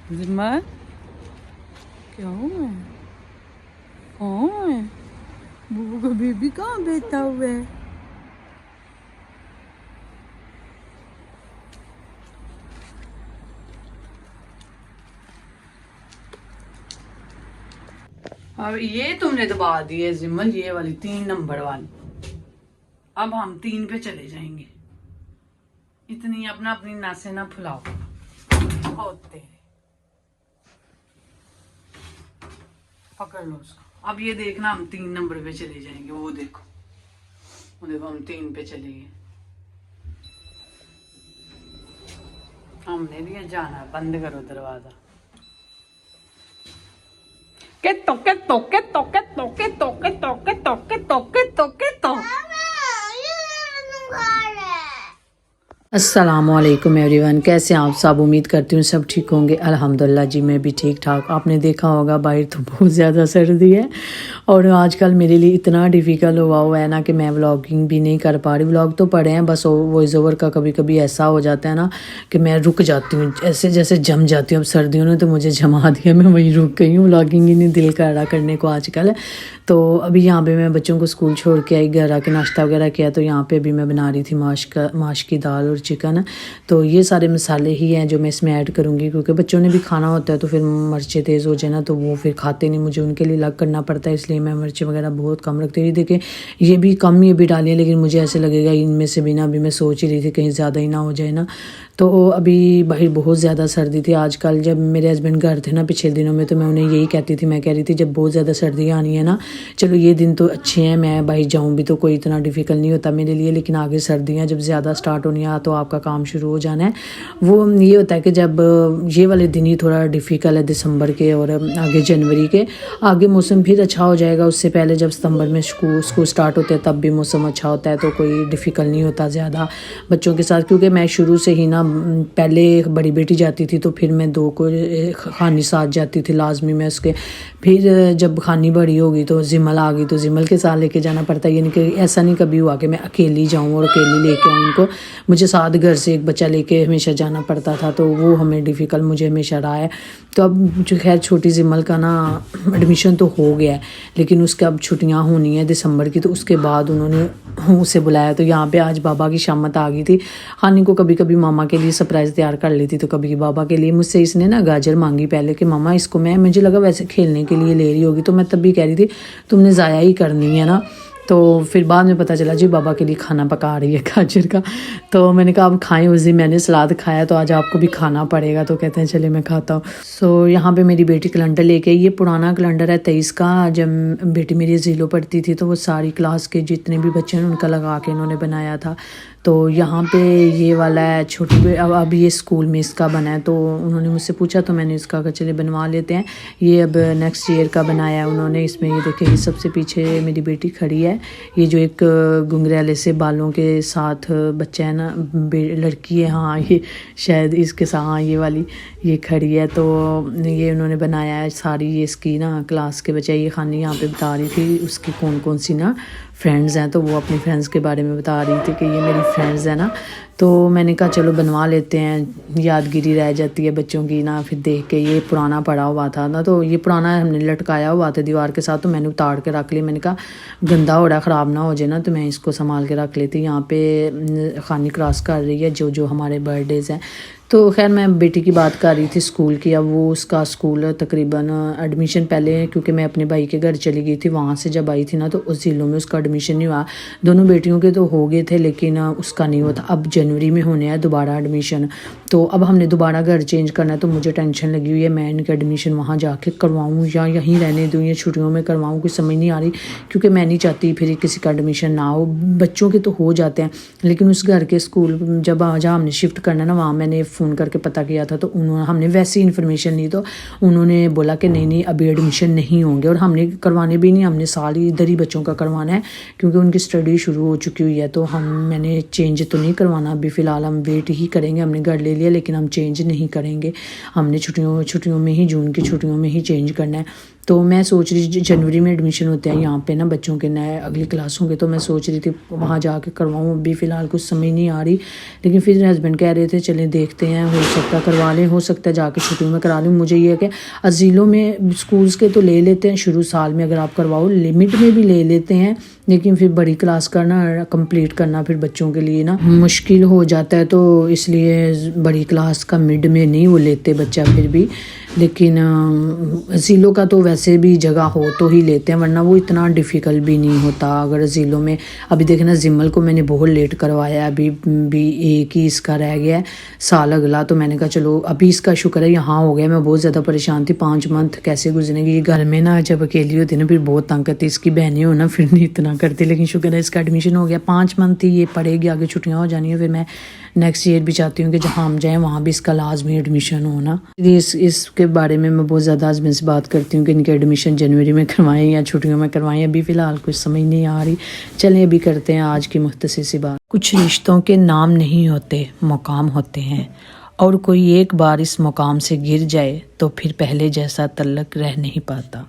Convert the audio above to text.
जिम्मत क्या हुआ है? कौन है? बुबू का बेबी कहाँ बैठा हुआ है? अब ये तुमने दबा दी है जिम्मल, ये वाली 3 नंबर वाली। अब हम 3 पे चले जाएंगे। इतनी अपना अपनी नासे ना फुलाओ होते। पकड़ लो उसको। अब ये देखना हम 3 नंबर पे चले जाएंगे। वो देखो हम 3 पे चले गए। हमने भी जाना। बंद करो दरवाजा। के तोके तोके तोके तोके तोके तोके तोके तोके तोके तो अस्सलामुअलैकुम एवरीवन, कैसे आप सब? उम्मीद करती हूँ सब ठीक होंगे। अल्हम्दुलिल्लाह जी, मैं भी ठीक ठाक। आपने देखा होगा बाहर तो बहुत ज़्यादा सर्दी है और आजकल मेरे लिए इतना डिफ़िकल्ट हुआ है ना कि मैं व्लॉगिंग भी नहीं कर पा रही। व्लॉग तो पड़े हैं, बस वॉइस ओवर का कभी कभी ऐसा हो जाता है ना कि मैं रुक जाती हूँ, ऐसे जैसे जम जाती हूँ। अब सर्दियों ने तो मुझे जमा दिया, मैं वहीं रुक गई हूँ। व्लॉगिंग ही नहीं दिल कर रहा करने को आजकल। तो अभी यहाँ पे मैं बच्चों को स्कूल छोड़ के आई, घर आके नाश्ता वगैरह किया। तो यहाँ पे भी मैं बना रही थी माश की दाल और चिकन। तो ये सारे मसाले ही हैं जो मैं इसमें ऐड करूँगी, क्योंकि बच्चों ने भी खाना होता है तो फिर मिर्चें तेज़ हो जाए ना तो वो फिर खाते नहीं, मुझे उनके लिए अलग करना पड़ता है। इसलिए मैं मिर्चें वगैरह बहुत कम रखती रही। देखिए ये भी कम, ये भी डाली है, लेकिन मुझे ऐसे लगेगा इनमें से भी ना, अभी मैं सोच ही रही थी कहीं ज़्यादा ही ना हो जाए ना। तो अभी बाहर बहुत ज़्यादा सर्दी थी आजकल। जब मेरे हस्बैंड घर थे ना पिछले दिनों में, तो मैं उन्हें यही कहती थी, मैं कह रही थी जब बहुत ज़्यादा सर्दी आनी है ना, चलो ये दिन तो अच्छे हैं, मैं बाहर जाऊँ भी तो कोई इतना डिफ़िकल्ट नहीं होता मेरे लिए, लेकिन आगे सर्दियाँ जब ज़्यादा स्टार्ट होनी है तो आपका काम शुरू हो जाना है। वो ये होता है कि जब ये वाले दिन ही थोड़ा डिफ़िकल्ट है, दिसंबर के और आगे जनवरी के। आगे मौसम फिर अच्छा हो जाएगा, उससे पहले जब सितंबर में स्कूल स्टार्ट होते हैं तब भी मौसम अच्छा होता है, तो कोई डिफ़िकल्ट नहीं होता ज़्यादा बच्चों के साथ। क्योंकि मैं शुरू से ही ना, पहले बड़ी बेटी जाती थी तो फिर मैं 2 को खानी साथ जाती थी लाजमी में उसके। फिर जब खानी बड़ी होगी तो जिमल आ गई, तो जिमल के साथ लेके जाना पड़ता है। यानी कि ऐसा नहीं कभी हुआ कि मैं अकेली जाऊँ और अकेली लेके आऊँ उनको, मुझे साथ घर से एक बच्चा लेके हमेशा जाना पड़ता था, तो वो हमें डिफ़िकल्ट मुझे हमेशा रहा है। तो अब जो खैर छोटी जिमल का ना एडमिशन तो हो गया है, लेकिन उसके अब छुट्टियाँ होनी है दिसंबर की, तो उसके बाद उन्होंने उसे बुलाया। तो यहाँ पे आज बाबा की शामत आ गई थी। हानि को कभी कभी मामा के लिए सरप्राइज़ तैयार कर लेती, तो कभी बाबा के लिए। मुझसे इसने ना गाजर मांगी पहले कि मामा इसको, मुझे लगा वैसे खेलने के लिए ले रही होगी, तो मैं तब भी कह रही थी तुमने ज़ाया ही करनी है ना। तो फिर बाद में पता चला जी बाबा के लिए खाना पका रही है गाजर का। तो मैंने कहा आप खाएं, उस दिन मैंने सलाद खाया तो आज आपको भी खाना पड़ेगा। तो कहते हैं चले मैं खाता हूँ। सो यहाँ पे मेरी बेटी कैलेंडर लेके, ये पुराना कैलेंडर है 23 का। जब बेटी मेरी ज़ीलो पढ़ती थी तो वो सारी क्लास के जितने भी बच्चे हैं उनका लगा के इन्होंने बनाया था। तो यहाँ पे ये वाला है छोटी, अब ये स्कूल में इसका बना है, तो उन्होंने मुझसे पूछा तो मैंने इसका कहा चले बनवा लेते हैं। ये अब नेक्स्ट ईयर का बनाया है उन्होंने। इसमें ये देखिए, ये सबसे पीछे मेरी बेटी खड़ी है, ये जो एक घुंघराले से बालों के साथ बच्चा है ना, लड़की है, हाँ ये शायद इसके साथ, हाँ ये वाली ये खड़ी है। तो ये उन्होंने बनाया है सारी, ये इसकी ना क्लास के बच्चे। ये खानी यहाँ पे बता रही थी उसकी कौन कौन सी ना फ्रेंड्स हैं, तो वो अपनी फ्रेंड्स के बारे में बता रही थी कि ये मेरी फ्रेंड्स हैं ना। तो मैंने कहा चलो बनवा लेते हैं, यादगिरी रह जाती है बच्चों की ना। फिर देख के ये पुराना पड़ा हुआ था ना, तो ये पुराना हमने लटकाया हुआ था दीवार के साथ, तो मैंने उतार के रख लिया। मैंने कहा गंदा हो रहा, ख़राब ना हो जाए ना, तो मैं इसको संभाल के रख लेती। यहाँ पे खानी क्रॉस कर रही है जो हमारे बर्थडेज़ हैं। तो खैर मैं बेटी की बात कर रही थी स्कूल की। अब वो उसका स्कूल तकरीबन एडमिशन पहले, क्योंकि मैं अपने भाई के घर चली गई थी, वहाँ से जब आई थी ना तो उस ज़िलों में उसका एडमिशन नहीं हुआ। दोनों बेटियों के तो हो गए थे लेकिन उसका नहीं हुआ था। अब जनवरी में होने हैं दोबारा एडमिशन। तो अब हमने दोबारा घर चेंज करना है, तो मुझे टेंशन लगी हुई है मैं इनका एडमिशन वहाँ जाके करवाऊँ या यहीं रहने दूँ या छुट्टियों में करवाऊँ, कुछ समझ नहीं आ रही। क्योंकि मैं नहीं चाहती फिर किसी का एडमिशन ना हो। बच्चों के तो हो जाते हैं, लेकिन उस घर के स्कूल जहाँ हमने शिफ्ट करना है ना, वहाँ मैंने फ़ोन करके पता किया था, तो हमने वैसी इन्फॉर्मेशन ली तो उन्होंने बोला कि नहीं अभी एडमिशन नहीं होंगे, और हमने करवाने भी नहीं, हमने साल ही इधर ही बच्चों का करवाना है क्योंकि उनकी स्टडी शुरू हो चुकी हुई है। तो मैंने चेंज तो नहीं करवाना अभी फ़िलहाल, हम वेट ही करेंगे। हमने घर ले लिया लेकिन हम चेंज नहीं करेंगे, हमने छुट्टियों में ही, जून की छुट्टियों में ही चेंज करना है। تو میں سوچ رہی جنوری میں ایڈمیشن ہوتے ہیں یہاں پہ نا بچوں کے نئے اگلی کلاسوں کے، تو میں سوچ رہی تھی وہاں جا کے کرواؤں، ابھی فی الحال کچھ سمجھ نہیں آ رہی، لیکن پھر ہسبینڈ کہہ رہے تھے چلیں دیکھتے ہیں، ہو سکتا کروا لیں، ہو سکتا ہے جا کے چھٹیوں میں کرا لوں۔ مجھے یہ ہے کہ عزیلوں میں اسکولس کے تو لے لیتے ہیں شروع سال میں اگر آپ کرواؤ، لمٹ میں بھی لے لیتے ہیں، لیکن پھر بڑی کلاس کرنا کمپلیٹ کرنا پھر بچوں کے لیے نا مشکل ہو جاتا ہے، تو اس لیے بڑی کلاس کا مڈ میں نہیں وہ لیتے بچہ پھر بھی، لیکن عزیلوں کا تو ویسے بھی جگہ ہو تو ہی لیتے ہیں، ورنہ وہ اتنا ڈیفیکلٹ بھی نہیں ہوتا اگر عزیلوں میں۔ ابھی دیکھنا زمل کو میں نے بہت لیٹ کروایا ہے، ابھی بھی ایک ہی اس کا رہ گیا ہے سال اگلا، تو میں نے کہا چلو ابھی اس کا شکر ہے یہاں ہو گیا، میں بہت زیادہ پریشان تھی 5 منتھ کیسے گزریں گے، یہ گھر میں نا جب اکیلی ہوتی نا پھر بہت تنگ کرتی، اس کی بہنیں ہو نا پھر نہیں اتنا کرتی، لیکن شکر ہے اس کا ایڈمیشن ہو گیا، 5 منتھ ہی یہ پڑے گی، آگے چھٹیاں ہو جانی ہیں، پھر میں نیکسٹ ایئر بھی چاہتی ہوں کہ جہاں ہم جائیں وہاں بھی اس کا لازمی ایڈمیشن ہونا۔ اس کے بارے میں بہت زیادہ ہسبینڈ سے بات کرتی ہوں کہ ان کے ایڈمیشن جنوری میں کروائیں یا چھٹیوں میں کروائیں، ابھی فی الحال کچھ سمجھ نہیں آ رہی۔ چلیں ابھی کرتے ہیں آج کی مختصر سی بات۔ کچھ رشتوں کے نام نہیں ہوتے، مقام ہوتے ہیں، اور کوئی ایک بار اس مقام سے گر جائے تو پھر پہلے جیسا تعلق رہ نہیں پاتا۔